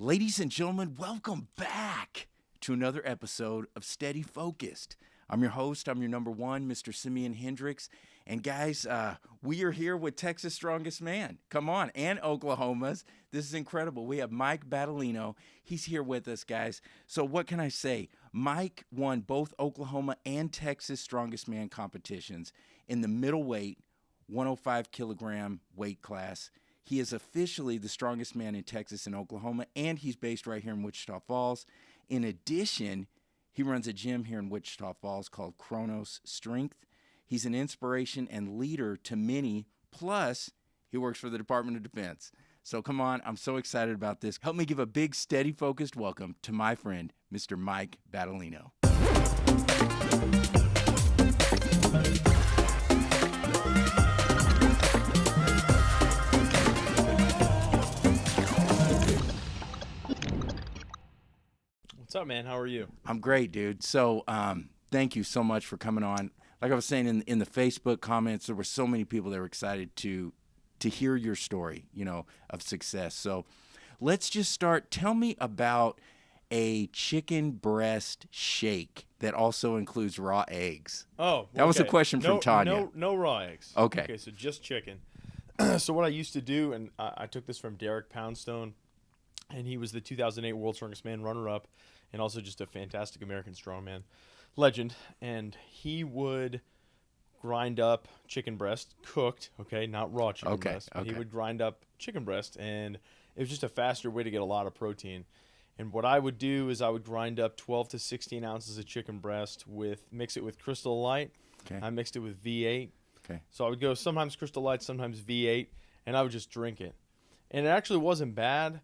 Ladies and gentlemen, welcome back to another episode of Steady Focused. I'm your host, I'm your number one, Mr. SimeonHendrix. And guys, we are here with Texas' strongest man. Come on, and Oklahoma's. This is incredible. We have Mike Battaglino. He's here with us, guys. So what can I say? Mike won both Oklahoma and Texas strongest man competitions in the middleweight 105 kilogram weight class. He is officially the strongest man in Texas and Oklahoma, and he's based right here in Wichita Falls. In addition, he runs a gym here in Wichita Falls called Chronos Strength. He's an inspiration and leader to many, plus he works for the Department of Defense. So come on, I'm so excited about this. Help me give a big, steady, focused welcome to my friend, Mr. Mike Battaglino. What's up, man? How are you? I'm great, dude. So thank you so much for coming on. Like I was saying in the Facebook comments, there were so many people that were excited to hear your story, of success. So let's just start. Tell me about a chicken breast shake that also includes raw eggs. Oh, that was a question from Tanya. No raw eggs. Okay, so just chicken. So what I used to do, and I took this from Derek Poundstone, and he was the 2008 World's Strongest Man runner-up, and also just a fantastic American strongman legend. And he would grind up chicken breast, cooked, okay, not raw chicken breast. But he would grind up chicken breast, and it was just a faster way to get a lot of protein. And what I would do is I would grind up 12 to 16 ounces of chicken breast, mix it with Crystal Light. Okay. I mixed it with V8. Okay. So I would go sometimes Crystal Light, sometimes V8, and I would just drink it. And it actually wasn't bad.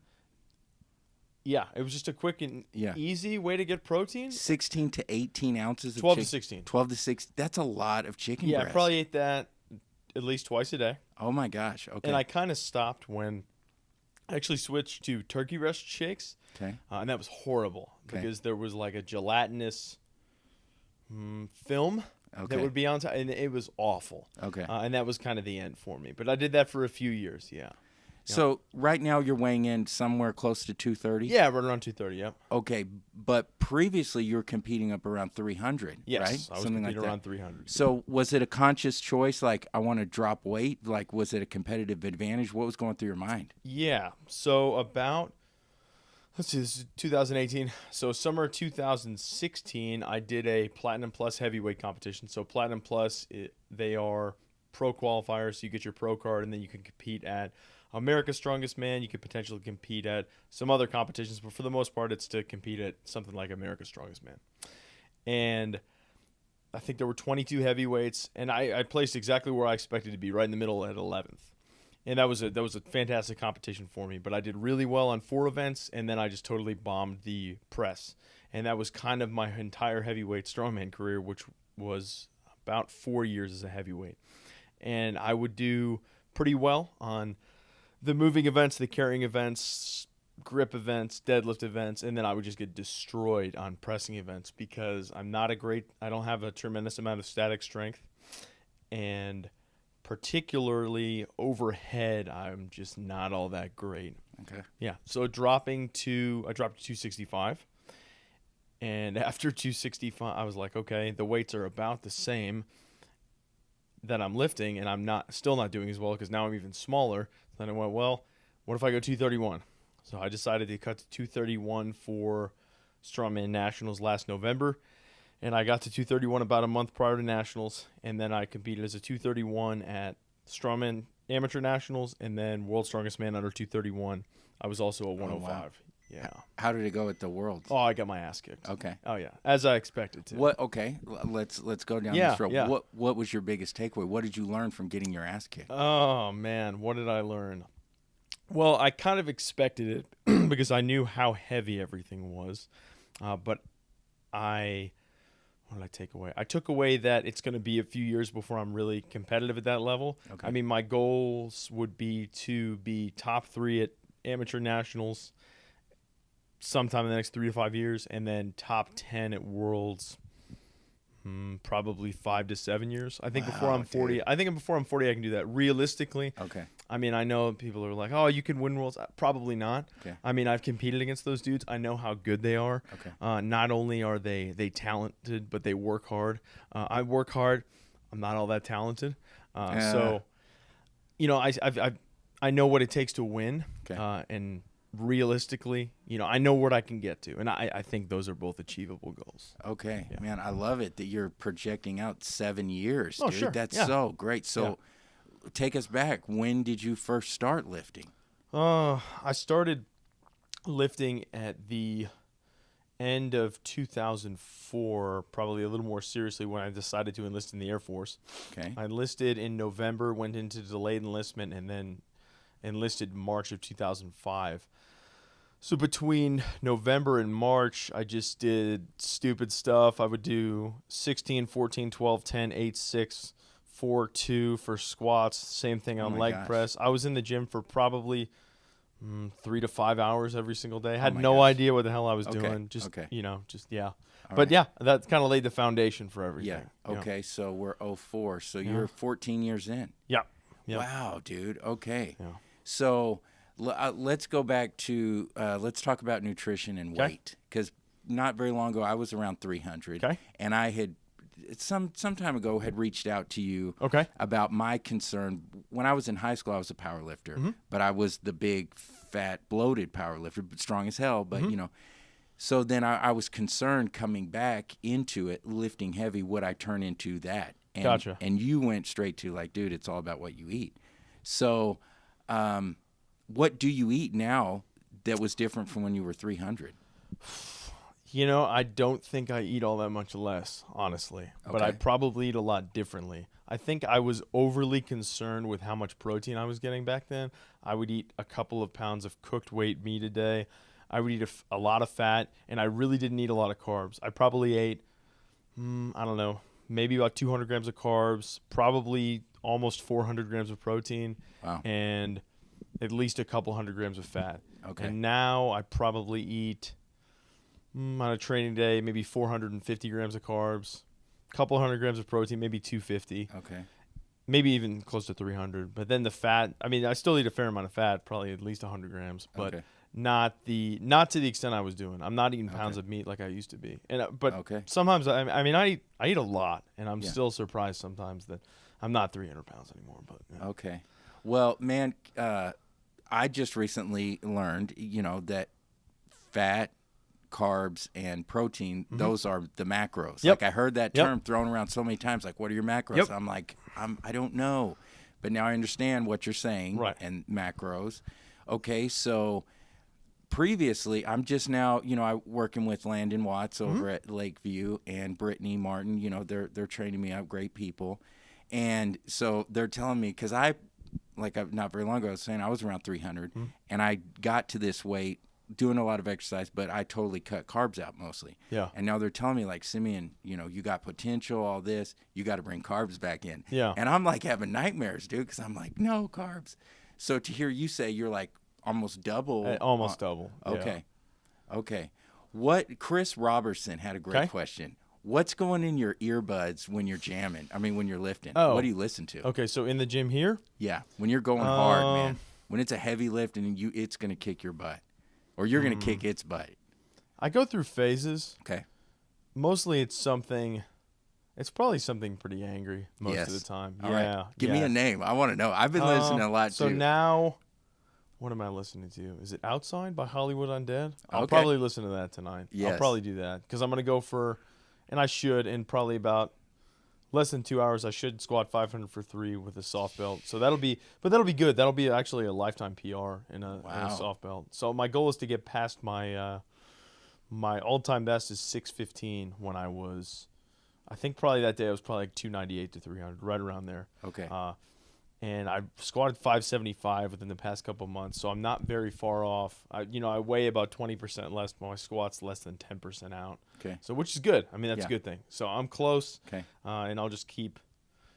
Yeah, it was just a quick and easy way to get protein. 16 to 18 ounces of 12 chicken. to 16. 12 to 16. That's a lot of chicken breast. Yeah, I probably ate that at least twice a day. Oh, my gosh. Okay. And I kind of stopped when I actually switched to turkey breast shakes. Okay. And that was horrible because there was like a gelatinous film that would be on top, and it was awful. Okay. And that was kind of the end for me. But I did that for a few years, yeah. So right now you're weighing in somewhere close to 230? Yeah, right around 230, yeah. Okay, but previously you were competing up around 300, yes, right? I was Something competing like around that. 300. So was it a conscious choice, like I want to drop weight? Like was it a competitive advantage? What was going through your mind? Yeah, so about, let's see, this is 2018. So summer 2016, I did a Platinum Plus heavyweight competition. So Platinum Plus, they are pro qualifiers, so you get your pro card, and then you can compete at America's Strongest Man. You could potentially compete at some other competitions, but for the most part, it's to compete at something like America's Strongest Man. And I think there were 22 heavyweights, and I placed exactly where I expected to be, right in the middle at 11th. And that was a fantastic competition for me. But I did really well on 4 events, and then I just totally bombed the press. And that was kind of my entire heavyweight strongman career, which was about 4 years as a heavyweight. And I would do pretty well on the moving events, the carrying events, grip events, deadlift events, and then I would just get destroyed on pressing events because I don't have a tremendous amount of static strength, and particularly overhead, I'm just not all that great. Okay. Yeah, so I dropped to 265, and after 265, I was like, okay, the weights are about the same that I'm lifting, and I'm still not doing as well because now I'm even smaller. Then I went, well, what if I go 231? So I decided to cut to 231 for Strongman Nationals last November, and I got to 231 about a month prior to Nationals, and then I competed as a 231 at Strongman Amateur Nationals, and then World's Strongest Man under 231. I was also a 105. Oh, wow. Yeah. How did it go at the Worlds? Oh, I got my ass kicked. Okay. Oh yeah, as I expected to. What? Okay, let's go down this road. Yeah. What was your biggest takeaway? What did you learn from getting your ass kicked? Oh man, what did I learn? Well, I kind of expected it because I knew how heavy everything was, but what did I take away? I took away that it's going to be a few years before I'm really competitive at that level. Okay. I mean, my goals would be to be top 3 at amateur nationals sometime in the next 3 to 5 years, and then top 10 at worlds Probably 5 to 7 years. I think Wow, before I'm 40. dude. I think before I'm 40, I can do that. Realistically, Okay. I mean, I know people are like, "Oh, you can win worlds." Probably not. Okay. I mean, I've competed against those dudes. I know how good they are. Okay. Not only are they talented, but they work hard. I work hard. I'm not all that talented. So, you know, I know what it takes to win. Okay. And realistically, you know, I know what I can get to, and I think those are both achievable goals. Okay, Yeah. man, I love it that you're projecting out 7 years, Oh, dude. sure. That's Yeah. so great. So, take us back. When did you first start lifting? I started lifting at the end of 2004, probably a little more seriously when I decided to enlist in the Air Force. Okay. I enlisted in November, went into delayed enlistment, and then enlisted March of 2005. So between November and March, I just did stupid stuff. I would do 16, 14, 12, 10, 8, 6, 4, 2 for squats. Same thing on my leg gosh. press. I was in the gym for probably 3 to 5 hours every single day. I had my no gosh. idea what the hell I was Okay, doing. Just, okay. you know, just, yeah. All But right. yeah, that kind of laid the foundation for everything. Yeah. Okay, so we're 04. So you're 14 years in. Yeah. Yeah. Wow, dude. Okay. Yeah. So let's go back to let's talk about nutrition and Okay. weight, because not very long ago I was around 300, Okay. and I had some time ago had reached out to you Okay. about my concern. When I was in high school, I was a power lifter, but I was the big, fat, bloated power lifter, but strong as hell. But you know, so then I was concerned coming back into it, lifting heavy, would I turn into that? And, Gotcha. And you went straight to like, dude, it's all about what you eat. So, what do you eat now that was different from when you were 300? You know, I don't think I eat all that much less, honestly. But I Okay. probably eat a lot differently. I think I was overly concerned with how much protein I was getting back then. I would eat a couple of pounds of cooked weight meat a day. I would eat a lot of fat, and I really didn't eat a lot of carbs. I probably ate, I don't know, maybe about 200 grams of carbs, probably almost 400 grams of protein, Wow. and at least a couple hundred grams of fat. Okay. And now I probably eat, on a training day, maybe 450 grams of carbs, a couple hundred grams of protein, maybe 250, Okay. maybe even close to 300. But then the fat, I mean, I still eat a fair amount of fat, probably at least 100 grams, but Okay. not to the extent I was doing. I'm not eating pounds of meat like I used to be. And but Okay. sometimes I eat a lot, and I'm Yeah. still surprised sometimes that I'm not 300 pounds anymore. But yeah. Okay. Well, man, I just recently learned, that fat, carbs, and protein, those are the macros. Yep. Like I heard that Yep. term thrown around so many times. Like, what are your macros? Yep. I'm like, I don't know. But now I understand what you're saying. Right. And macros. Okay, so previously, I'm just now, I'm working with Landon Watts over at Lakeview and Brittany Martin. They're training me up, great people. And so they're telling me, because not very long ago, I was saying I was around 300, and I got to this weight doing a lot of exercise, but I totally cut carbs out mostly. Yeah. And now they're telling me, like, Simeon, you got potential, all this, you got to bring carbs back in. Yeah. And I'm like having nightmares, dude, because I'm like, no carbs. So to hear you say you're like almost double. Almost double. Yeah. Okay. Okay. Chris Robertson had a great Okay. question. What's going in your earbuds when you're jamming? I mean, when you're lifting. Oh. What do you listen to? Okay, so in the gym here, Yeah, when you're going hard, man. When it's a heavy lift and it's going to kick your butt. Or you're going to kick its butt. I go through phases. Okay. Mostly it's probably something pretty angry most Yes. of the time. All yeah. right. Give me a name. I want to know. I've been listening a lot So too. now, what am I listening to? Is it Outside by Hollywood Undead? I'll Okay. probably listen to that tonight. Yes. I'll probably do that because I'm going to go and I should, in probably about less than 2 hours, I should squat 500 for 3 with a soft belt. So that'll be good. That'll be actually a lifetime PR in a soft belt. So my goal is to get past my all-time best is 615 when I think probably that day I was probably like 298 to 300, right around there. Okay. And I squatted 575 within the past couple months, so I'm not very far off. I weigh about 20% less, but my squat's less than 10% out. Okay. So which is good. I mean, that's Yeah. a good thing. So I'm close. Okay. And I'll just keep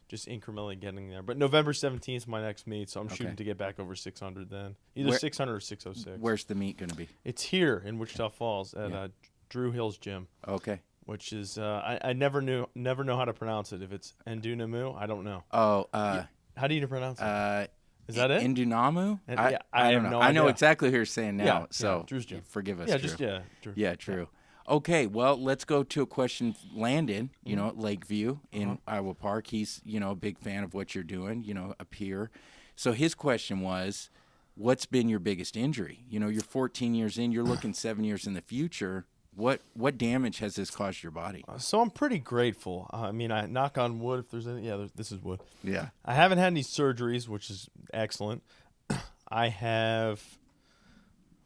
incrementally getting there. But November 17th is my next meet, so I'm shooting to get back over 600 then. Either 600 or 606. Where's the meet going to be? It's here in Wichita Falls at Drew Hill's gym. Okay. which is I never know how to pronounce it. If it's Endunamu, I don't know. Oh, How do you pronounce it? Is that it? Indunamu? I I have don't know. no I know idea. exactly who you're saying now. Yeah, so Drew's Drew. forgive us. Yeah, Drew. Drew. Yeah, true. Okay, well, let's go to a question Landon, at Lakeview in Iowa Park. He's, a big fan of what you're doing, a peer. So his question was, what's been your biggest injury? You're 14 years in, you're looking 7 years in the future. What damage has this caused your body? So I'm pretty grateful. I knock on wood if there's any. Yeah, this is wood. Yeah. I haven't had any surgeries, which is excellent. I have,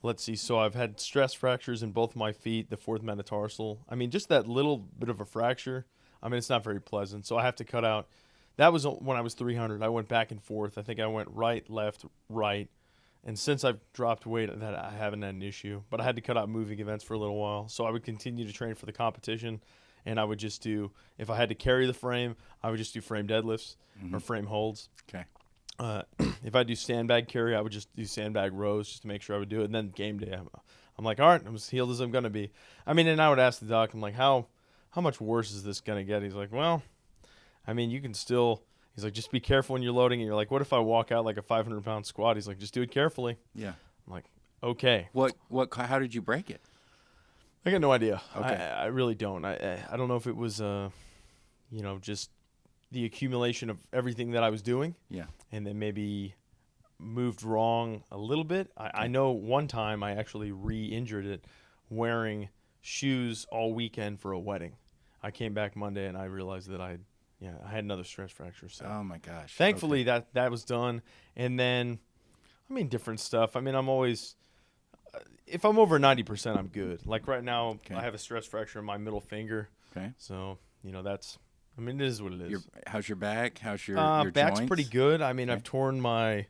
let's see, so I've had stress fractures in both my feet, the fourth metatarsal. Just that little bit of a fracture. It's not very pleasant. So I have to cut out. That was when I was 300. I went back and forth. I think I went right, left, right. And since I've dropped weight, that I haven't had an issue. But I had to cut out moving events for a little while. So I would continue to train for the competition. And I would just do, if I had to carry the frame, I would just do frame deadlifts or frame holds. Okay. If I do sandbag carry, I would just do sandbag rows just to make sure I would do it. And then game day, I'm like, all right, I'm as healed as I'm going to be. And I would ask the doc, I'm like, how much worse is this going to get? He's like, well, you can still, he's like, just be careful when you're loading. And you're like, what if I walk out like a 500-pound squat? He's like, just do it carefully. Yeah. I'm like, okay. How did you break it? I got no idea. Okay. I really don't. I don't know if it was, just the accumulation of everything that I was doing. Yeah. And then maybe moved wrong a little bit. I know one time I actually re-injured it wearing shoes all weekend for a wedding. I came back Monday and I realized that I had another stress fracture. So oh my gosh. thankfully that was done. And then, different stuff. I'm always, if I'm over 90%, I'm good. Like right now, I have a stress fracture in my middle finger. Okay. So, that's, it is what it is. How's your back? How's your back's joints? pretty good. I've torn my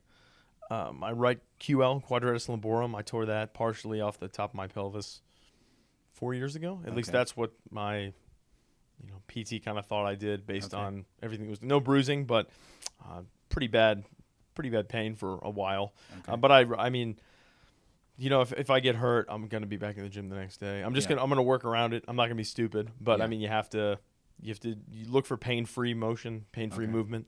my right QL, quadratus lumborum. I tore that partially off the top of my pelvis 4 years ago. At least that's what my PT kind of thought I did based on everything. It was no bruising, but pretty bad pain for a while. Okay. But if I get hurt, I'm gonna be back in the gym the next day. I'm gonna work around it. I'm not gonna be stupid, but you have to look for pain-free motion, pain-free movement,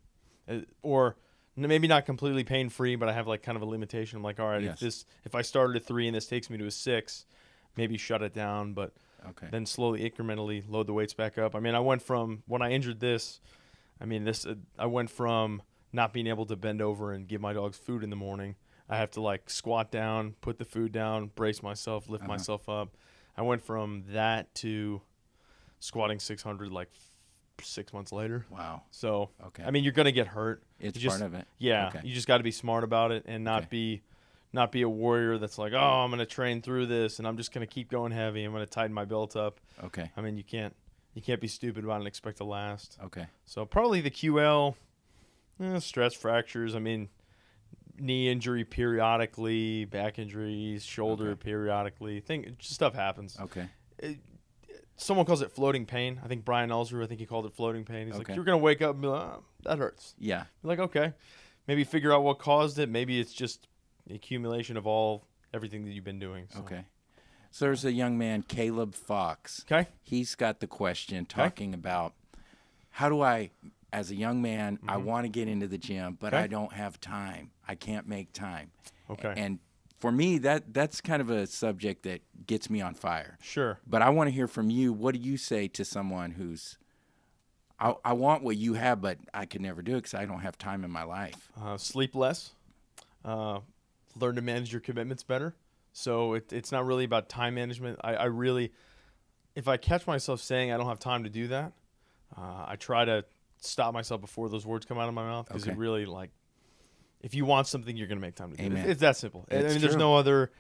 or maybe not completely pain-free, but I have like kind of a limitation. I'm like, all right, if I started at 3 and this takes me to a 6, maybe shut it down, but then slowly, incrementally load the weights back up. I went from when I injured this, I went from not being able to bend over and give my dogs food in the morning. I have to like squat down, put the food down, brace myself, lift myself up. I went from that to squatting 600 like 6 months later. Wow. So, you're going to get hurt. It's part of it. Yeah. Okay. You just got to be smart about it and not be a warrior that's like, oh, I'm going to train through this and I'm just going to keep going heavy. I'm going to tighten my belt up. Okay. You can't be stupid about it and expect to last. Okay. So probably the QL, stress fractures. Knee injury periodically, back injuries, shoulder periodically. Stuff happens. Okay. Someone calls it floating pain. I think Brian Elser, he called it floating pain. He's like, you're going to wake up and be like, oh, that hurts. Yeah. You're like, okay. Maybe figure out what caused it. Maybe it's just the accumulation of everything that you've been doing. So. Okay. So there's a young man, Caleb Fox. Okay. He's got the question talking about how do I, as a young man, I want to get into the gym, but I don't have time. I can't make time. Okay. And for me, that's kind of a subject that gets me on fire. Sure. But I want to hear from you. What do you say to someone who's, I want what you have, but I can never do it because I don't have time in my life? Sleep less. Learn to manage your commitments better. So it's not really about time management. I really, if I catch myself saying I don't have time to do that, I try to stop myself before those words come out of my mouth because it really if you want something, you're going to make time to do it. It's that simple. There's no other,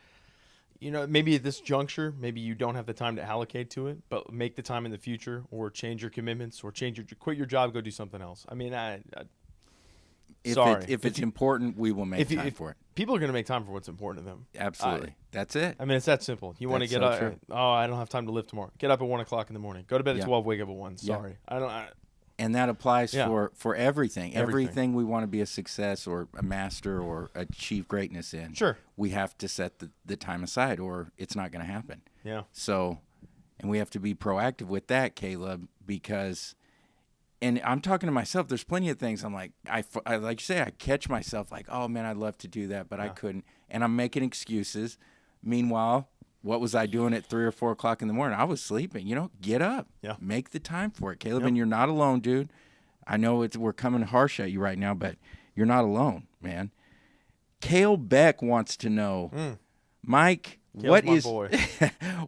maybe at this juncture, maybe you don't have the time to allocate to it, but make the time in the future or change your commitments or quit your job, go do something else. If it's important, we will make time for it. People are going to make time for what's important to them. Absolutely. That's it. It's that simple. You want to get up. Oh, I don't have time to lift tomorrow. Get up at 1 o'clock in the morning. Go to bed at 12, wake up at 1. Sorry. And that applies for everything. Everything we want to be a success or a master or achieve greatness in. Sure. We have to set the time aside or it's not going to happen. Yeah. So And we have to be proactive with that, Caleb, because, and I'm talking to myself, there's plenty of things I'm like, I like you say, I catch myself like, oh man, I'd love to do that, but I couldn't. And I'm making excuses. Meanwhile, what was I doing at 3 or 4 o'clock in the morning? I was sleeping. Get up. Yeah. Make the time for it, Caleb. Yep. And you're not alone, dude. I know we're coming harsh at you right now, but you're not alone, man. Cale Beck wants to know, Mike, Cale's my boy.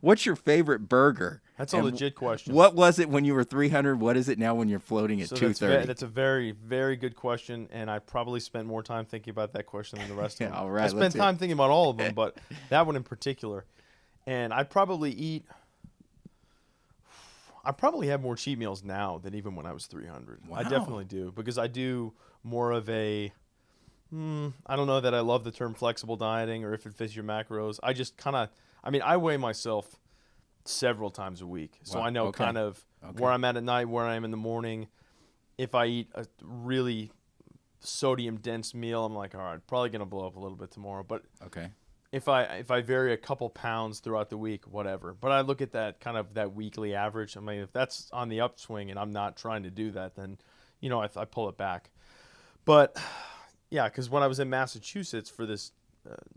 what's your favorite burger? That's a legit question. What was it when you were 300? What is it now when you're floating at 230? That's a very, very good question, and I probably spent more time thinking about that question than the rest of them. All right, I spent time thinking about all of them, but that one in particular. And I probably have more cheat meals now than even when I was 300. Wow. I definitely do, because I do more of a, I don't know that I love the term flexible dieting or if it fits your macros. I just kind of, I weigh myself several times a week. So Wow. I know Okay. kind of where I'm at night, where I am in the morning. If I eat a really sodium dense meal, I'm like, all right, probably going to blow up a little bit tomorrow. But Okay. if I vary a couple pounds throughout the week, whatever. But I look at that kind of that weekly average. If that's on the upswing and I'm not trying to do that, then, I pull it back. But yeah, because when I was in Massachusetts for this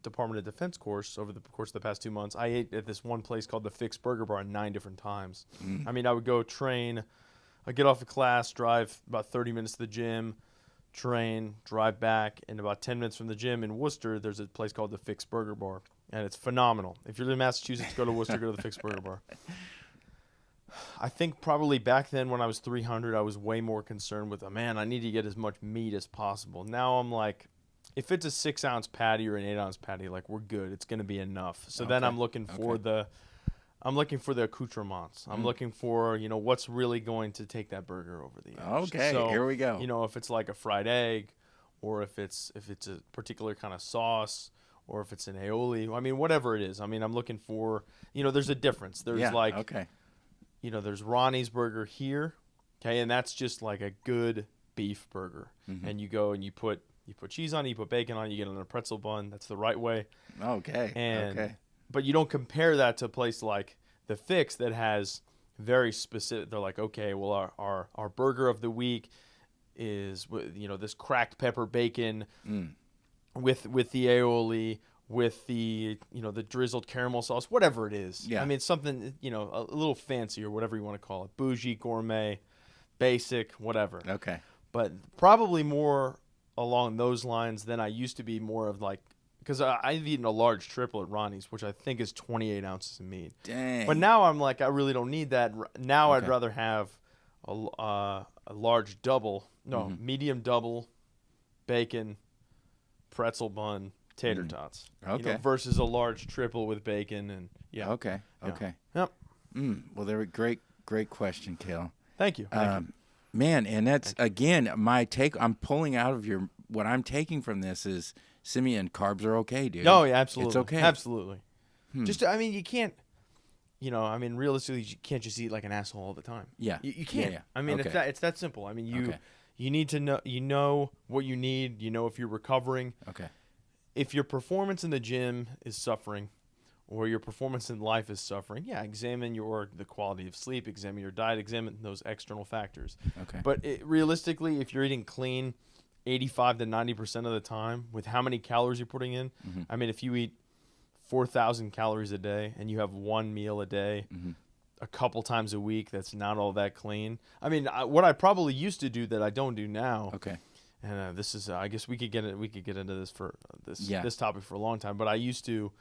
Department of Defense course over the course of the past 2 months, I ate at this one place called the Fix Burger Bar 9 different times. I would go train, I'd get off of class, drive about 30 minutes to the gym, train, drive back, and about 10 minutes from the gym in Worcester, there's a place called the Fix Burger Bar, and it's phenomenal. If you're in Massachusetts, go to Worcester, go to the Fix Burger Bar. I think probably back then when I was 300, I was way more concerned with, I need to get as much meat as possible. Now I'm like, if it's a 6-ounce patty or an 8-ounce patty, like, we're good. It's going to be enough. So then I'm looking for the accoutrements. I'm looking for, what's really going to take that burger over the edge. Okay, so, here we go. If it's like a fried egg, or if it's a particular kind of sauce, or if it's an aioli, whatever it is. I'm looking for, there's a difference. There's there's Ronnie's Burger here, okay, and that's just like a good beef burger. And you go and you put cheese on it, you put bacon on it, you get it on a pretzel bun. That's the right way. Okay. But you don't compare that to a place like the Fix that has very specific. They're like, okay, well, our burger of the week is, this cracked pepper bacon with the aioli, with the the drizzled caramel sauce, whatever it is. Yeah. Something a little fancy or whatever you want to call it, bougie, gourmet, basic, whatever. Okay. But probably more along those lines than I used to be, more of like, because I've eaten a large triple at Ronnie's, which I think is 28 ounces of meat. Dang. But now I'm like, I really don't need that. Now I'd rather have a large double, medium double, bacon, pretzel bun, tater tots. Okay. Versus a large triple with bacon and Okay. Yep. Well, there were great question, Cale. Thank you. Man, and that's again my take. I'm pulling out of what I'm taking from this is, Simeon, carbs are okay, dude. No, yeah, absolutely. It's okay. Absolutely. Just, you can't, realistically, you can't just eat like an asshole all the time. Yeah. You can't. Yeah. It's that simple. You need to know, what you need. If you're recovering. Okay. If your performance in the gym is suffering, or your performance in life is suffering, examine the quality of sleep, examine your diet, examine those external factors. Okay. But realistically, if you're eating clean 85 to 90% of the time, with how many calories you're putting in, if you eat 4,000 calories a day and you have one meal a day, a couple times a week, that's not all that clean. What I probably used to do that I don't do now. Okay. And this is, I guess we could get into this for this topic for a long time. But I used to,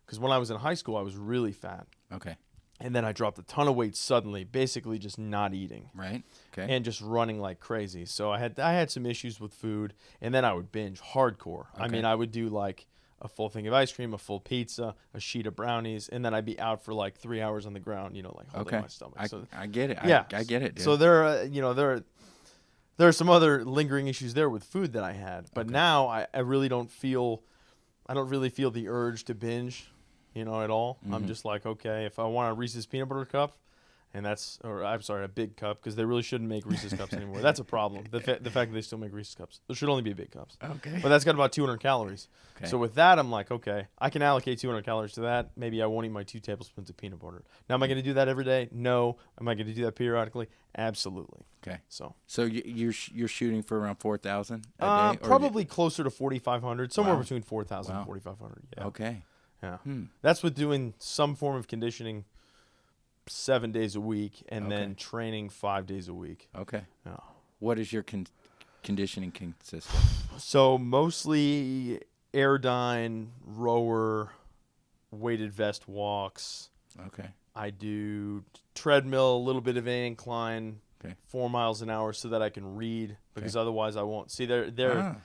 because when I was in high school, I was really fat. Okay. And then I dropped a ton of weight suddenly, basically just not eating. Right. Okay. And just running like crazy. So I had some issues with food, and then I would binge hardcore. Okay. I would do like a full thing of ice cream, a full pizza, a sheet of brownies, and then I'd be out for like 3 hours on the ground, like holding my stomach. I get it. Yeah. I get it, dude. So there are some other lingering issues there with food that I had. But now I really don't feel the urge to binge, at all. I'm just like, okay, if I want a Reese's peanut butter cup And a big cup, because they really shouldn't make Reese's cups anymore. That's a problem. The fact that they still make Reese's cups. There should only be big cups. Okay. But that's got about 200 calories. Okay. So with that, I'm like, okay, I can allocate 200 calories to that. Maybe I won't eat my 2 tablespoons of peanut butter. Now, am I going to do that every day? No. Am I going to do that periodically? Absolutely. Okay. So you're shooting for around 4,000 a day? Probably closer to 4,500, somewhere Wow. between 4,000 Wow. and 4,500. Yeah. Okay. Yeah. Hmm. That's with doing some form of conditioning 7 days a week and Okay. then training 5 days a week. Okay. Yeah. What is your conditioning consist of? So mostly airdyne, rower, weighted vest walks. Okay. I do treadmill, a little bit of incline, Okay. 4 miles an hour so that I can read, because otherwise I won't. See, Ah.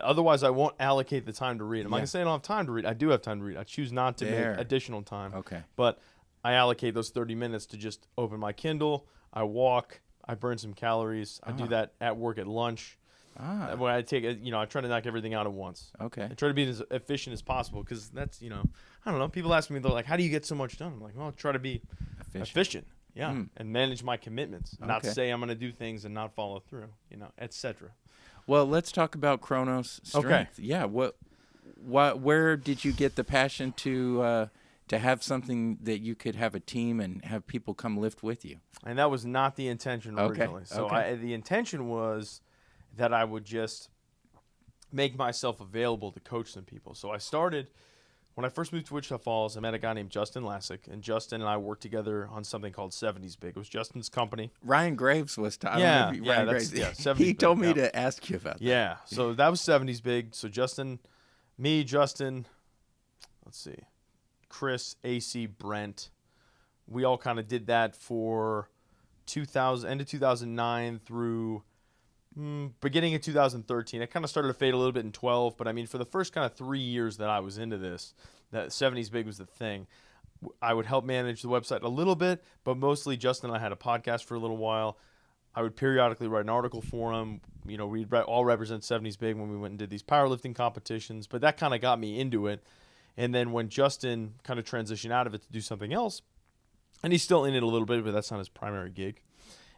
otherwise I won't allocate the time to read. I'm not Yeah. going to say I don't have time to read. I do have time to read. I choose not to There. make additional time. Okay. But I allocate those 30 minutes to just open my Kindle. I walk. I burn some calories. I do that at work at lunch. When I take it, I try to knock everything out at once. Okay. I try to be as efficient as possible, because that's, I don't know. People ask me, they're like, how do you get so much done? I'm like, well, I try to be efficient. Yeah. And manage my commitments. Not Okay. say I'm going to do things and not follow through, etc. Well, let's talk about Chronos strength. Okay. Yeah. Where did you get the passion to have something that you could have a team and have people come lift with you? And that was not the intention Okay. originally. So Okay. the intention was that I would just make myself available to coach some people. So I started, when I first moved to Wichita Falls, I met a guy named Justin Lassick, and Justin and I worked together on something called 70s Big. It was Justin's company. Ryan Graves was. Yeah, that's 70s He told Big, me yeah. to ask you about that. Yeah, so that was 70s Big. So Justin, let's see, Chris, AC, Brent, we all kind of did that for end of 2009 through beginning of 2013. It kind of started to fade a little bit in 12, but I mean, for the first kind of 3 years that I was into this, that 70s Big was the thing. I would help manage the website a little bit, but mostly Justin and I had a podcast for a little while. I would periodically write an article for him. We'd all represent 70s Big when we went and did these powerlifting competitions, but that kind of got me into it. And then when Justin kind of transitioned out of it to do something else, and he's still in it a little bit, but that's not his primary gig.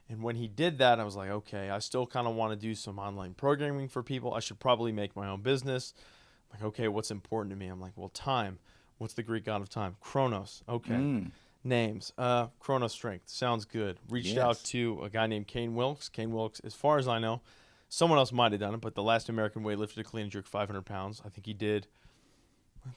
And when he did that, I was like, okay, I still kind of want to do some online programming for people. I should probably make my own business. I'm like, okay, what's important to me? I'm like, well, time. What's the Greek god of time? Chronos. Okay. Names. Chronos strength. Sounds good. Reached out to a guy named Kane Wilkes. Kane Wilkes, as far as I know, someone else might have done it, but the last American weightlifter to clean and jerk 500 pounds. I think he did,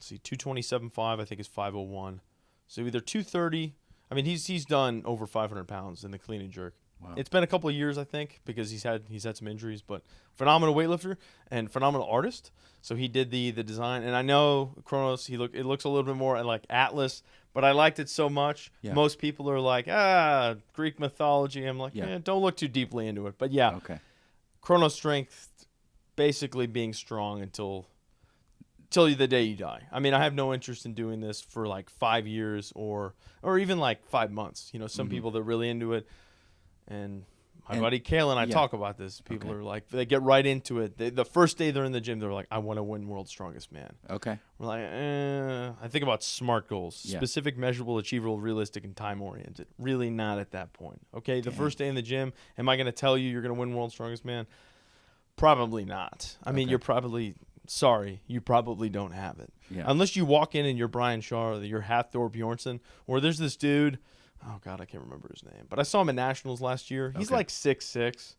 227.5, I think is 501. So either 230. I mean, he's done over 500 pounds in the clean and jerk. Wow. It's been a couple of years, I think, because he's had some injuries, but phenomenal weightlifter and phenomenal artist. So he did the design, and I know Chronos. It looks a little bit more like Atlas, but I liked it so much. Yeah. Most people are like, Greek mythology. I'm like, don't look too deeply into it. But yeah, Okay. Chronos strength, basically being strong until the day you die. I mean, I have no interest in doing this for like 5 years or even like 5 months. Some people that are really into it. And my buddy Kale and I talk about this. People are like, they get right into it. The first day they're in the gym, they're like, I want to win World's Strongest Man. Okay. We're like, I think about SMART goals. Specific, measurable, achievable, realistic, and time-oriented. Really not at that point. Okay, the first day in the gym, am I going to tell you you're going to win World's Strongest Man? Probably not. I mean, you're probably... Sorry, you probably don't have it. Yeah. Unless you walk in and you're Brian Shaw or you're Hathor Bjornsson, or there's this dude, oh God, I can't remember his name, but I saw him at Nationals last year. He's like 6'6",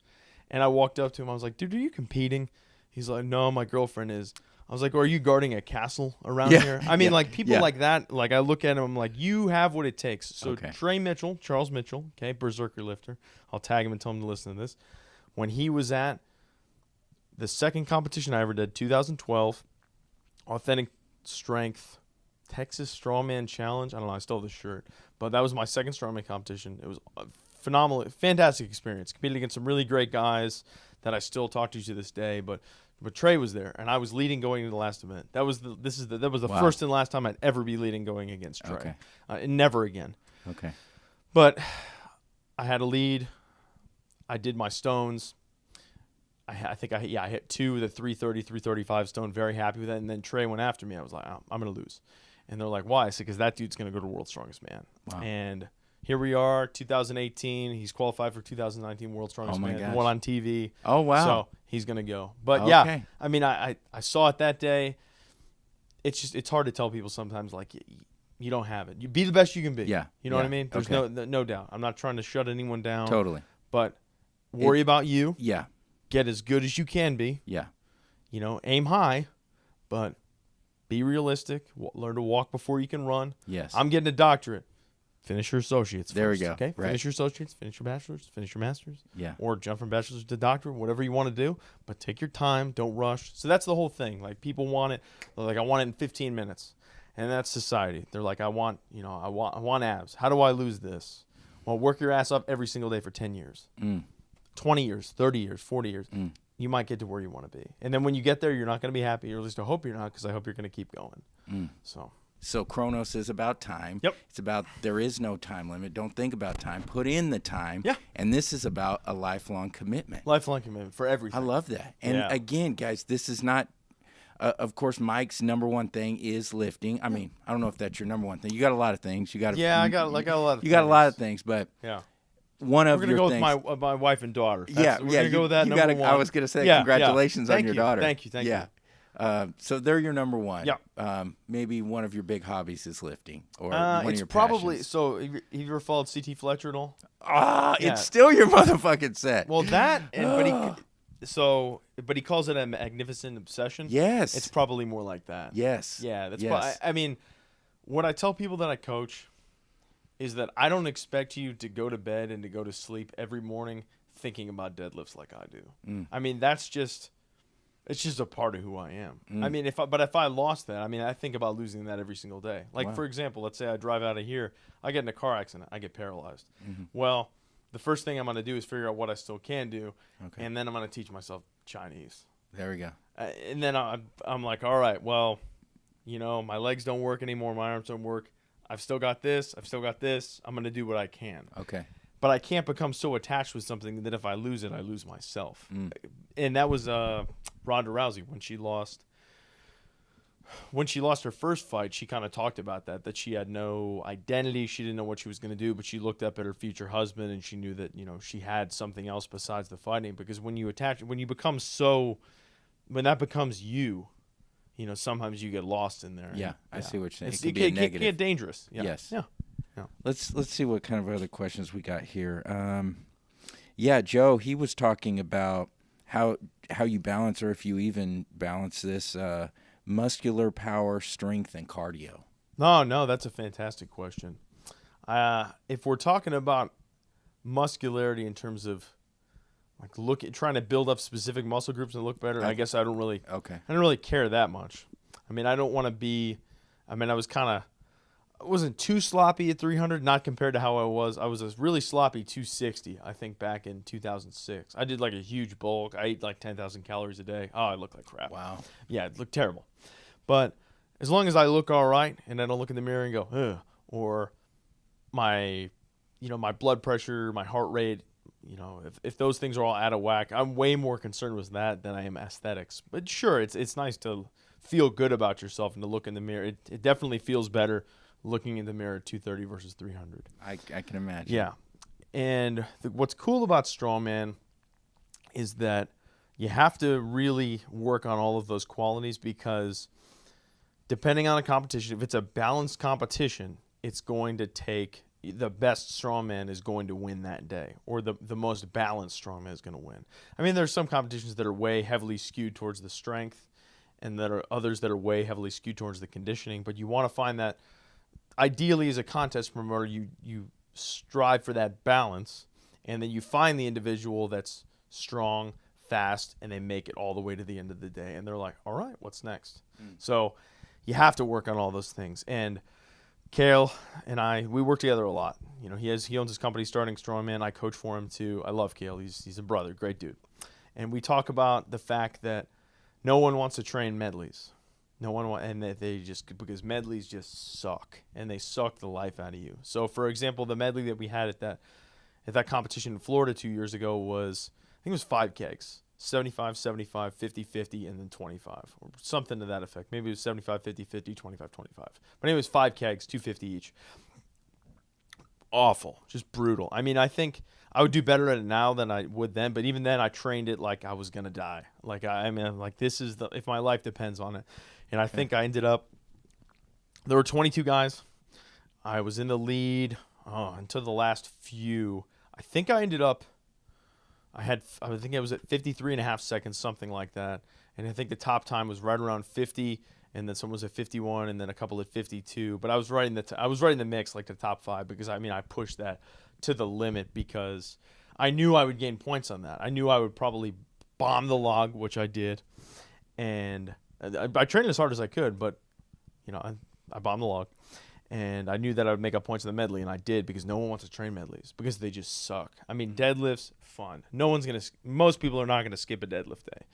and I walked up to him. I was like, dude, are you competing? He's like, no, my girlfriend is. I was like, are you guarding a castle around here? I mean, like people like that, like I look at him, I'm like, you have what it takes. So Trey Mitchell, Charles Mitchell, okay, berserker lifter. I'll tag him and tell him to listen to this. When he was at the second competition I ever did, 2012, Authentic Strength, Texas Strongman Challenge. I don't know, I stole this shirt. But that was my second Strongman competition. It was a phenomenal, fantastic experience. Competed against some really great guys that I still talk to this day. But Trey was there, and I was leading going into the last event. That was the first and last time I'd ever be leading going against Trey. And never again. Okay. But I had a lead. I did my stones. I hit 2 of the 330, 335 stone. Very happy with that. And then Trey went after me. I was like, I'm going to lose. And they're like, why? I said, because that dude's going to go to World's Strongest Man. Wow. And here we are, 2018. He's qualified for 2019 World's Strongest Man. gosh. The one on TV. Oh, wow. So he's going to go. But, Okay. yeah, I mean, I saw it that day. It's hard to tell people sometimes, like, you don't have it. You be the best you can be. Yeah. You know what I mean? There's Okay. no doubt. I'm not trying to shut anyone down. Totally. But worry about you. Yeah. Get as good as you can be. Yeah. You know, aim high, but be realistic. Learn to walk before you can run. Yes. I'm getting a doctorate. Finish your associates There we first, go. Okay? Right. Finish your associates, finish your bachelor's, finish your master's. Yeah. Or jump from bachelor's to doctorate, whatever you want to do. But take your time. Don't rush. So that's the whole thing. Like, people want it. They're like, I want it in 15 minutes. And that's society. They're like, I want abs. How do I lose this? Well, work your ass up every single day for 10 years. 20 years, 30 years, 40 years. You might get to where you want to be. And then when you get there, you're not going to be happy, or at least I hope you're not, because I hope you're going to keep going. So Chronos is about time. Yep. It's about there is no time limit. Don't think about time. Put in the time. Yeah. And this is about a lifelong commitment. Lifelong commitment for everything. I love that. And Yeah. again, guys, this is not, of course, Mike's number one thing is lifting. I mean, I don't know if that's your number one thing. You got a lot of things. You got to. Yeah, I got a lot of You got a lot of things, but Yeah. one of We're your going to go things. with my wife and daughter. We're We're going to go with that you number gotta, one. I was going to say Yeah, congratulations yeah. on your daughter. Thank you. So they're your number one. Yeah. Maybe one of your big hobbies is lifting, or one of It's your probably passions. so. Have you ever followed CT Fletcher at all? Yeah. Yeah. It's still your motherfucking set. Well, that but he calls it a magnificent obsession. Yes. It's probably more like that. Yes. Yeah, that's Yes. I mean, what I tell people that I coach is that I don't expect you to go to bed and to go to sleep every morning thinking about deadlifts like I do. I mean, it's just a part of who I am. I mean, if I lost that, I mean, I think about losing that every single day. Like, for example, let's say I drive out of here, I get in a car accident, I get paralyzed. Well, the first thing I'm going to do is figure out what I still can do, and then I'm going to teach myself Chinese. There we go. And then I'm like, all right, well, you know, my legs don't work anymore, my arms don't work. I've still got this. I'm going to do what I can. Okay. But I can't become so attached with something that if I lose it, I lose myself. And that was Ronda Rousey when she lost her first fight. She kind of talked about that she had no identity. She didn't know what she was going to do, but she looked up at her future husband and she knew that, you know, she had something else besides the fighting. Because when that becomes you, you know, sometimes you get lost in there. Yeah, I see what you're saying. It It could be a can negative. get dangerous. Yeah. Yes. Yeah. Let's see what kind of other questions we got here. Yeah, Joe, he was talking about how you balance, or if you even balance this, muscular power, strength, and cardio. No, that's a fantastic question. If we're talking about muscularity in terms of like trying to build up specific muscle groups and look better, I guess I don't really care that much. I mean, I don't want to be. I mean, I wasn't too sloppy at 300, not compared to how I was. I was a really sloppy 260, I think, back in 2006. I did like a huge bulk. I ate like 10,000 calories a day. Oh, I looked like crap. Wow. Yeah, it looked terrible. But as long as I look all right and I don't look in the mirror and go, ugh, or my blood pressure, my heart rate, you know, if those things are all out of whack, I'm way more concerned with that than I am aesthetics. But sure, it's nice to feel good about yourself and to look in the mirror. It definitely feels better looking in the mirror at 230 versus 300. I can imagine. Yeah. And what's cool about Strongman is that you have to really work on all of those qualities, because depending on the competition, if it's a balanced competition, it's going to take the best strongman is going to win that day, or the most balanced strongman is going to win. I mean, there's some competitions that are way heavily skewed towards the strength, and that are others that are way heavily skewed towards the conditioning, but you want to find that ideally as a contest promoter, you strive for that balance, and then you find the individual that's strong, fast, and they make it all the way to the end of the day, and they're like, all right, what's next? So you have to work on all those things. And Kale and I, we work together a lot. You know, he owns his company, Starting Strongman. I coach for him too. I love Kale. He's a brother, great dude. And we talk about the fact that no one wants to train medleys. No one and they just, because medleys just suck, and they suck the life out of you. So, for example, the medley that we had at that competition in Florida 2 years ago was, I think it was 5 kegs, 75, 75, 50, 50, and then 25, or something to that effect. Maybe it was 75, 50, 50, 25, 25. But anyway, it was 5 kegs, 250 each. awful, just brutal. I mean, I think I would do better at it now than I would then, but even then I trained it like I was going to die. Like, I mean, like this is if my life depends on it. And I think I ended up, there were 22 guys. I was in the lead until the last few. I think I ended up, I think I was at 53.5 seconds, something like that. And I think the top time was right around 50, and then someone was at 51, and then a couple at 52. But I was right in the mix, like the top 5, because I mean I pushed that to the limit because I knew I would gain points on that. I knew I would probably bomb the log, which I did, and I trained as hard as I could, but I bombed the log. And I knew that I would make up points in the medley, and I did because no one wants to train medleys because they just suck. I mean, deadlifts, fun. Most people are not going to skip a deadlift day.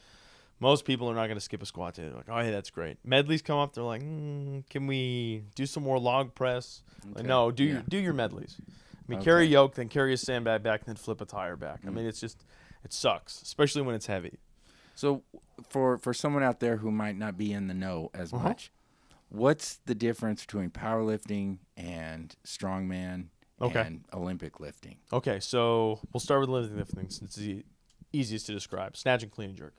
Most people are not going to skip a squat day. They're like, oh, hey, that's great. Medleys come up, they're like, can we do some more log press? Okay. Like, no, do your medleys. I mean, carry a yoke, then carry a sandbag back, then flip a tire back. I mean, it sucks, especially when it's heavy. So for someone out there who might not be in the know as much, what's the difference between powerlifting and strongman and Olympic lifting? Okay, so we'll start with lifting since it's the easiest to describe. Snatch and clean and jerk.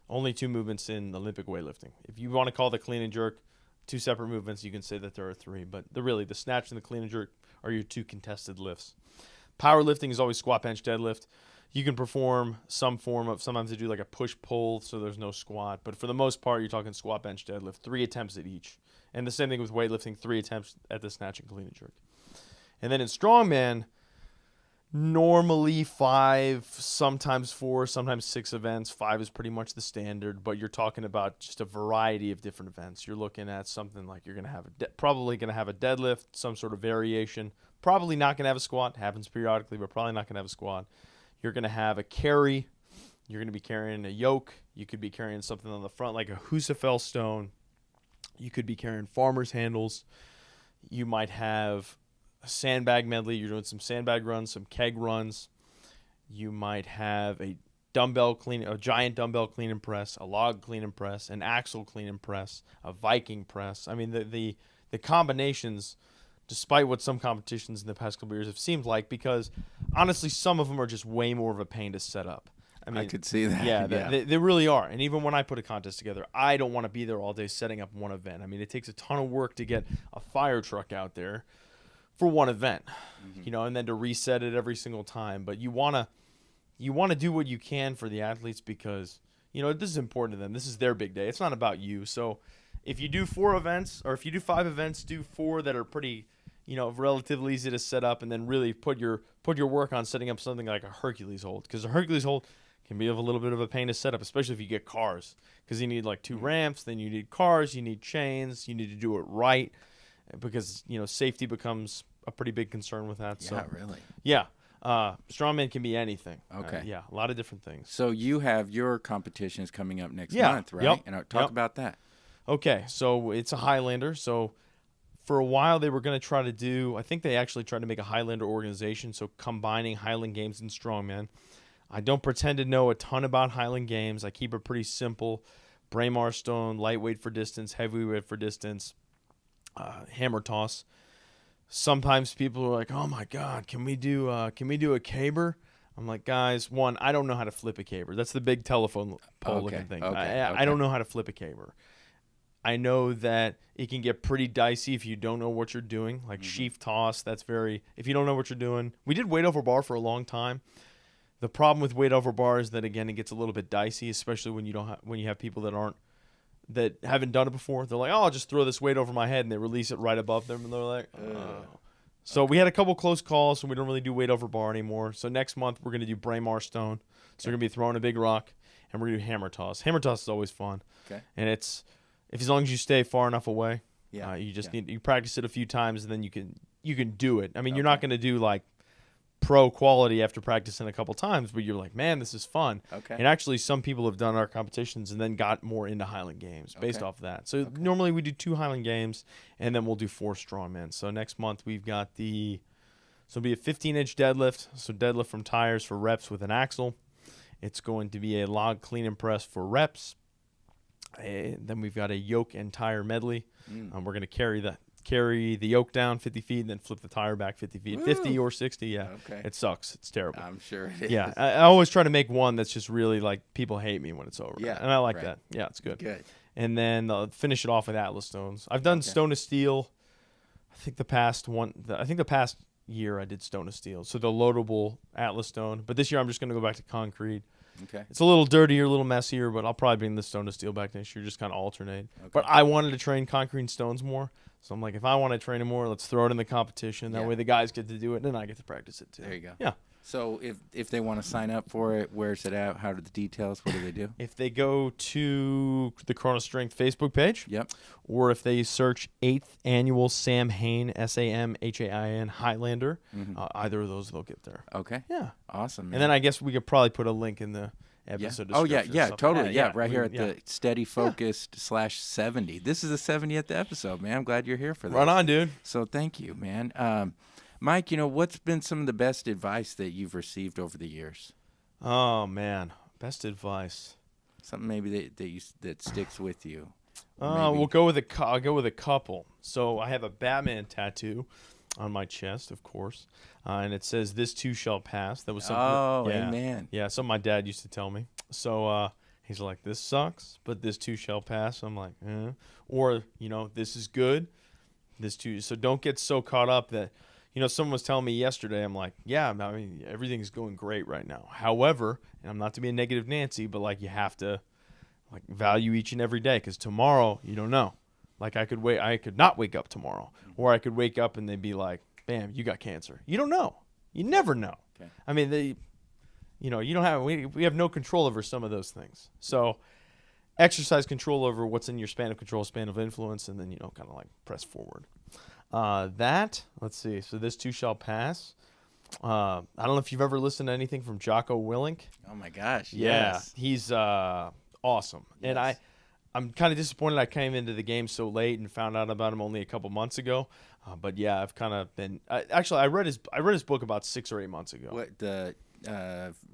Only 2 movements in Olympic weightlifting. If you want to call the clean and jerk 2 separate movements, you can say that there are 3. But the snatch and the clean and jerk are your 2 contested lifts. Powerlifting is always squat, bench, deadlift. You can perform some form of, sometimes they do like a push-pull, so there's no squat. But for the most part, you're talking squat, bench, deadlift, 3 attempts at each. And the same thing with weightlifting, 3 attempts at the snatch and clean and jerk. And then in strongman, normally 5, sometimes 4, sometimes 6 events. 5 is pretty much the standard, but you're talking about just a variety of different events. You're looking at something like you're going to have probably going to have a deadlift, some sort of variation. Probably not going to have a squat. Happens periodically, but probably not going to have a squat. You're going to have a carry. You're going to be carrying a yoke. You could be carrying something on the front like a Husafel stone. You could be carrying farmer's handles. You might have a sandbag medley. You're doing some sandbag runs, some keg runs. You might have a giant dumbbell clean and press, a log clean and press, an axle clean and press, a Viking press. I mean, the combinations, despite what some competitions in the past couple of years have seemed like, because honestly, some of them are just way more of a pain to set up. I mean, I could see that. Yeah, they really are. And even when I put a contest together, I don't want to be there all day setting up one event. I mean, it takes a ton of work to get a fire truck out there for one event, and then to reset it every single time. But you want to do what you can for the athletes because, this is important to them. This is their big day. It's not about you. So if you do 4 events, or if you do 5 events, do 4 that are pretty, relatively easy to set up, and then really put your work on setting up something like a Hercules hold, because a Hercules hold can be a little bit of a pain to set up, especially if you get cars, because you need like 2 ramps, then you need cars, you need chains, you need to do it right, because safety becomes a pretty big concern with that. Yeah, really. Yeah, strongman can be anything. Okay. Yeah, a lot of different things. So you have your competitions coming up next month, right? Yep. And talk about that. Okay, so it's a Highlander. So for a while they were going to try to do, I think they actually tried to make a Highlander organization, so combining Highland Games and Strongman. I don't pretend to know a ton about Highland Games. I keep it pretty simple. Braemar stone, lightweight for distance, heavyweight for distance, hammer toss. Sometimes people are like, oh my God, can we do a caber? I'm like, guys, one, I don't know how to flip a caber. That's the big telephone pole looking thing. I don't know how to flip a caber. I know that it can get pretty dicey if you don't know what you're doing, like sheaf toss. If you don't know what you're doing. We did weight over bar for a long time. The problem with weight over bar is that, again, it gets a little bit dicey, especially when you have people that haven't done it before. They're like, oh, I'll just throw this weight over my head, and they release it right above them, and they're like, oh. So we had a couple close calls, so we don't really do weight over bar anymore. So next month we're going to do Braemar stone. So we're going to be throwing a big rock, and we're going to do hammer toss. Hammer toss is always fun. Okay. And as long as you stay far enough away, you practice it a few times, and then you can do it. I mean, you're not going to do like pro quality after practicing a couple times, but you're like, man, this is fun. Okay. And actually, some people have done our competitions and then got more into Highland Games based off of that. So normally we do 2 Highland Games, and then we'll do 4 strongmen. So next month we've got so it'll be a 15-inch deadlift, so deadlift from tires for reps with an axle. It's going to be a log clean and press for reps. And then we've got a yoke and tire medley. We're going to carry the yoke down 50 feet and then flip the tire back 50 feet. Woo. 50 or 60, yeah. Okay. It sucks. It's terrible. I'm sure it is. Yeah, I always try to make one that's just really like people hate me when it's over. Yeah, and I like right. that. Yeah, it's good. Good. And then finish it off with Atlas stones. I've done stone to steel. I think the past year I did stone to steel. So the loadable Atlas stone. But this year I'm just going to go back to concrete. Okay. It's a little dirtier, a little messier, but I'll probably bring the stone to steel back next year, just kind of alternate. Okay. But I wanted to train concrete and stones more. So I'm like, if I want to train it more, let's throw it in the competition. That way the guys get to do it, and then I get to practice it too. There you go. Yeah. So if they want to sign up for it, where's it at? How do the details? What do they do? If they go to the Chronos Strength Facebook page, Yep. or if they search 8th Annual Sam Hain, SAMHAIN Highlander, either of those, they'll get there. Okay. Yeah. Awesome, man. And then I guess we could probably put a link in the Yeah. episode Oh, description. yeah, or something. totally. Yeah, right here at yeah. the Steady Focused /70. This is the 70th episode, man. I'm glad you're here for this. Right on, dude. So thank you, man. Mike, what's been some of the best advice that you've received over the years? Oh, man. Best advice. Something maybe that sticks with you. We'll go with I'll go with a couple. So I have a Batman tattoo on my chest, of course, and it says, "This too shall pass." That was something. Amen. Yeah, something my dad used to tell me. So he's like, "This sucks, but this too shall pass." I'm like, eh. Or this is good. This too. So don't get so caught up that. Someone was telling me yesterday, I'm like, yeah, I mean, everything's going great right now. However, and I'm not to be a negative Nancy, but like you have to like value each and every day, because tomorrow you don't know. Like I could not wake up tomorrow, or I could wake up and they'd be like, bam, you got cancer. You don't know. You never know. Okay. I mean, you don't have, we have no control over some of those things. So exercise control over what's in your span of control, span of influence, and then, kind of like press forward. Let's see. So this too shall pass. I don't know if you've ever listened to anything from Jocko Willink. Oh my gosh. Yeah, Yes. he's awesome. Yes. And I'm kind of disappointed I came into the game so late and found out about him only a couple months ago. But yeah, I've kind of been. Actually, I read his book about 6 or 8 months ago. What the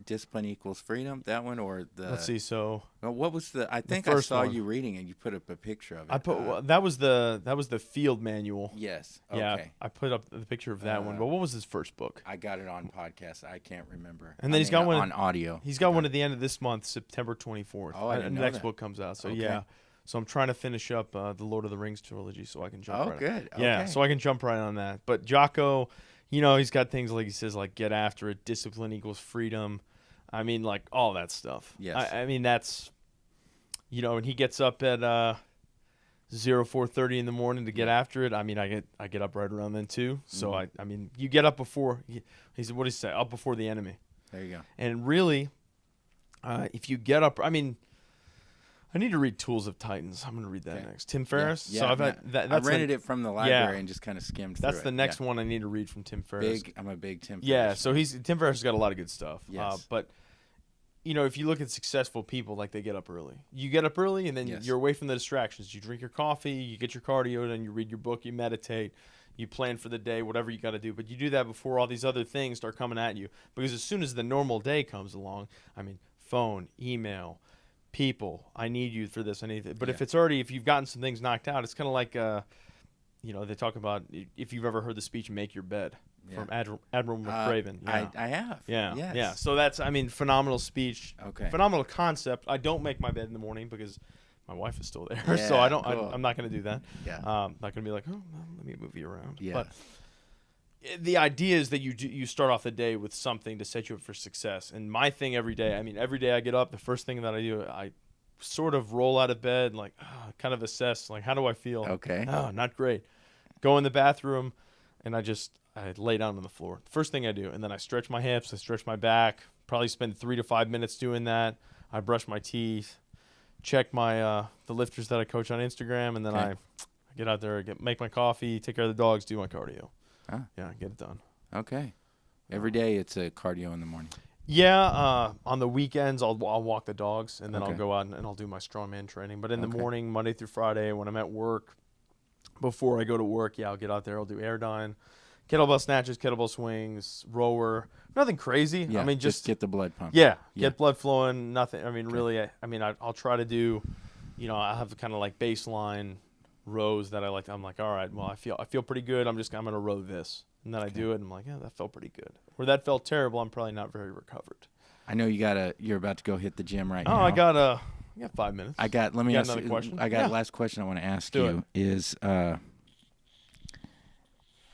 Discipline Equals Freedom? That one, or the? Let's see. So Well, what was the? I think I first saw one. you reading and you put up a picture of it. I put that was the field manual. Yes. Okay. Yeah, I put up the picture of that one. But what was his first book? I got it on podcast. I can't remember. And then he's got one on audio. He's got one at the end of this month, September 24th. Oh, I didn't the know next that. book comes out. So Okay. yeah. So I'm trying to finish up the Lord of the Rings trilogy so I can jump right on. Good. Yeah, Okay. so I can jump right on that. But Jocko, he's got things like he says, like get after it, discipline equals freedom. I mean, like all that stuff. Yes. I mean, that's, and he gets up at 4:30 in the morning to get after it. I mean, I get up right around then too. So I mean, you get up before, he said, what did he say? Up before the enemy. There you go. And really, if you get up, I mean, I need to read Tools of Titans. I'm going to read that next. Tim Ferriss. Yeah. So I've had, I rented it from the library and just kind of skimmed through it. That's the next one I need to read from Tim Ferriss. I'm a big Tim Ferriss. Yeah, so Tim Ferriss has got a lot of good stuff. Yes. But if you look at successful people, like they get up early. You get up early and then you're away from the distractions. You drink your coffee, you get your cardio done, you read your book, you meditate, you plan for the day, whatever you got to do. But you do that before all these other things start coming at you. Because as soon as the normal day comes along, I mean, phone, email, people, I need you for this, I need it. But if you've gotten some things knocked out, it's kind of like, they talk about, if you've ever heard the speech, Make Your Bed from Admiral McRaven. I have. Yeah. Yes. Yeah. So that's, phenomenal speech. Okay. Phenomenal concept. I don't make my bed in the morning because my wife is still there. Yeah, So I don't, cool. I'm not going to do that. Yeah. Not going to be like, oh, well, let me move you around. Yeah. But the idea is that you start off the day with something to set you up for success. And my thing every day I get up, the first thing that I do, I sort of roll out of bed, like kind of assess, like, how do I feel? Okay. Oh, not great. Go in the bathroom, and I lay down on the floor. First thing I do, and then I stretch my hips, I stretch my back. Probably spend 3 to 5 minutes doing that. I brush my teeth, check my the lifters that I coach on Instagram, and then I get out there, make my coffee, take care of the dogs, do my cardio. Yeah, get it done. Okay. Every day it's a cardio in the morning. Yeah, on the weekends I'll walk the dogs, and then I'll Okay. go out and I'll do my strongman training. But in the Okay. morning, Monday through Friday, when I'm at work, before I go to work, I'll get out there. I'll do air dying, kettlebell snatches, kettlebell swings, rower. Nothing crazy. Yeah, I mean, just get the blood pumping. yeah, Yeah. get blood flowing. Nothing. I mean, really. I'll try to do. I'll have kind of like baseline rows that I like. I'm like, all right, well, I feel pretty good. I'm going to row this. And then I do it, and I'm like, yeah, that felt pretty good. Or that felt terrible. I'm probably not very recovered. I know you're about to go hit the gym right now. Oh, I got 5 minutes. Let me ask another question. last question I want to ask Do you is,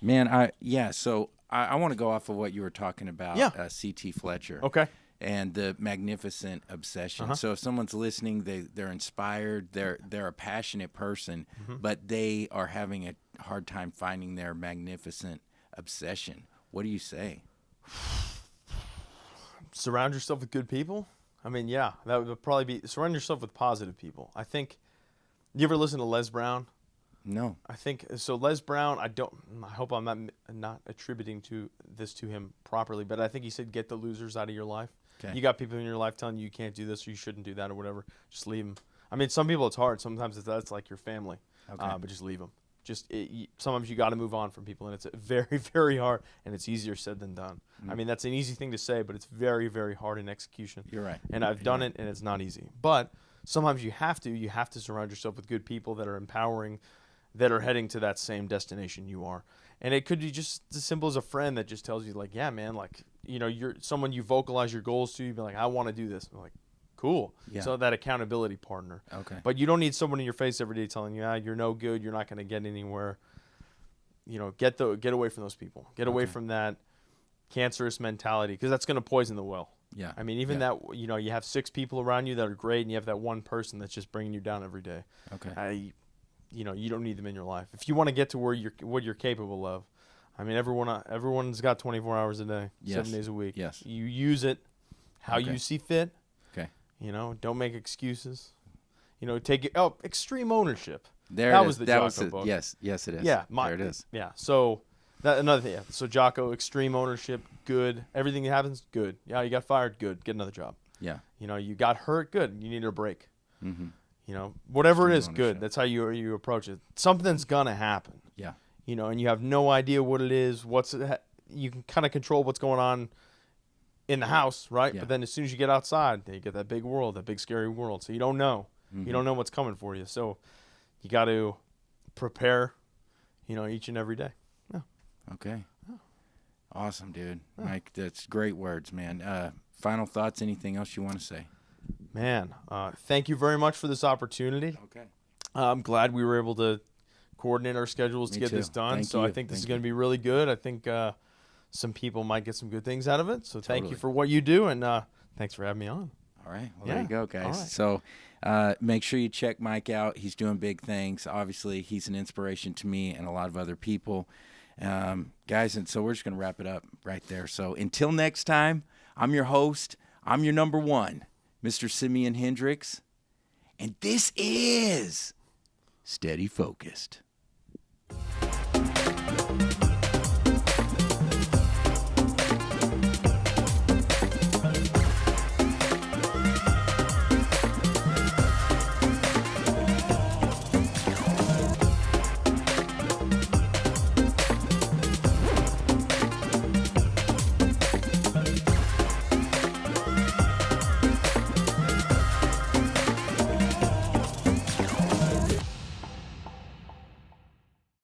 man, so I want to go off of what you were talking about, CT Fletcher. Okay. And the magnificent obsession. So if someone's listening, they're inspired, they're a passionate person, but they are having a hard time finding their magnificent obsession. What do you say? Surround yourself with good people. I mean, yeah, that would probably be surround yourself with positive people. I think. You ever listen to Les Brown? No. I think so. Les Brown. I hope I'm not attributing this to him properly, but I think he said, "Get the losers out of your life." Okay. You got people in your life telling you can't do this or you shouldn't do that or whatever. Just leave them. I mean, some people it's hard. Sometimes that's like your family. Okay. But just leave them. Sometimes you got to move on from people, and it's very, very hard, and it's easier said than done. I mean, that's an easy thing to say, but it's very, very hard in execution. You're right. And I've done it, and it's not easy. But sometimes you have to surround yourself with good people that are empowering, that are heading to that same destination you are. And it could be just as simple as a friend that just tells you, like, yeah, man, like, you're someone you vocalize your goals to. You'd be like, I want to do this. I'm like, cool. Yeah. So that accountability partner. Okay. But you don't need someone in your face every day telling you, you're no good. You're not going to get anywhere. Get away from those people. Get away from that cancerous mentality, because that's going to poison the well. Yeah. I mean, even that, you have 6 people around you that are great, and you have that one person that's just bringing you down every day. Okay. You don't need them in your life. If you want to get to what you're capable of, I mean, everyone's got 24 hours a day, 7 days a week. Yes. You use it how you see fit. Okay. Don't make excuses. Take extreme ownership. That was the Jocko book. Yes, it is. Yeah, there it is. Yeah. So another thing. Yeah. So Jocko, extreme ownership, good. Everything that happens, good. Yeah, you got fired, good. Get another job. Yeah. You got hurt, good. You need a break. Mm-hmm. Whatever it is, good. That's how you approach it. Something's gonna happen. Yeah. And you have no idea what it is. You can kind of control what's going on in the house, right? Yeah. But then as soon as you get outside, you get that big world, that big scary world. So you don't know. Mm-hmm. You don't know what's coming for you. So you got to prepare, each and every day. Yeah. Okay. Yeah. Awesome, dude. Yeah. Mike, that's great words, man. Final thoughts, anything else you want to say? Man, thank you very much for this opportunity. Okay. I'm glad we were able to coordinate our schedules to get this done. I think this is going to be really good. I think some people might get some good things out of it. So thank you for what you do, and thanks for having me on. All right. Well, there you go, guys. Right. So make sure you check Mike out. He's doing big things. Obviously, he's an inspiration to me and a lot of other people. Guys, and so we're just going to wrap it up right there. So until next time, I'm your host. I'm your number one, Mr. SimeonHendrix. And this is Steady Focused.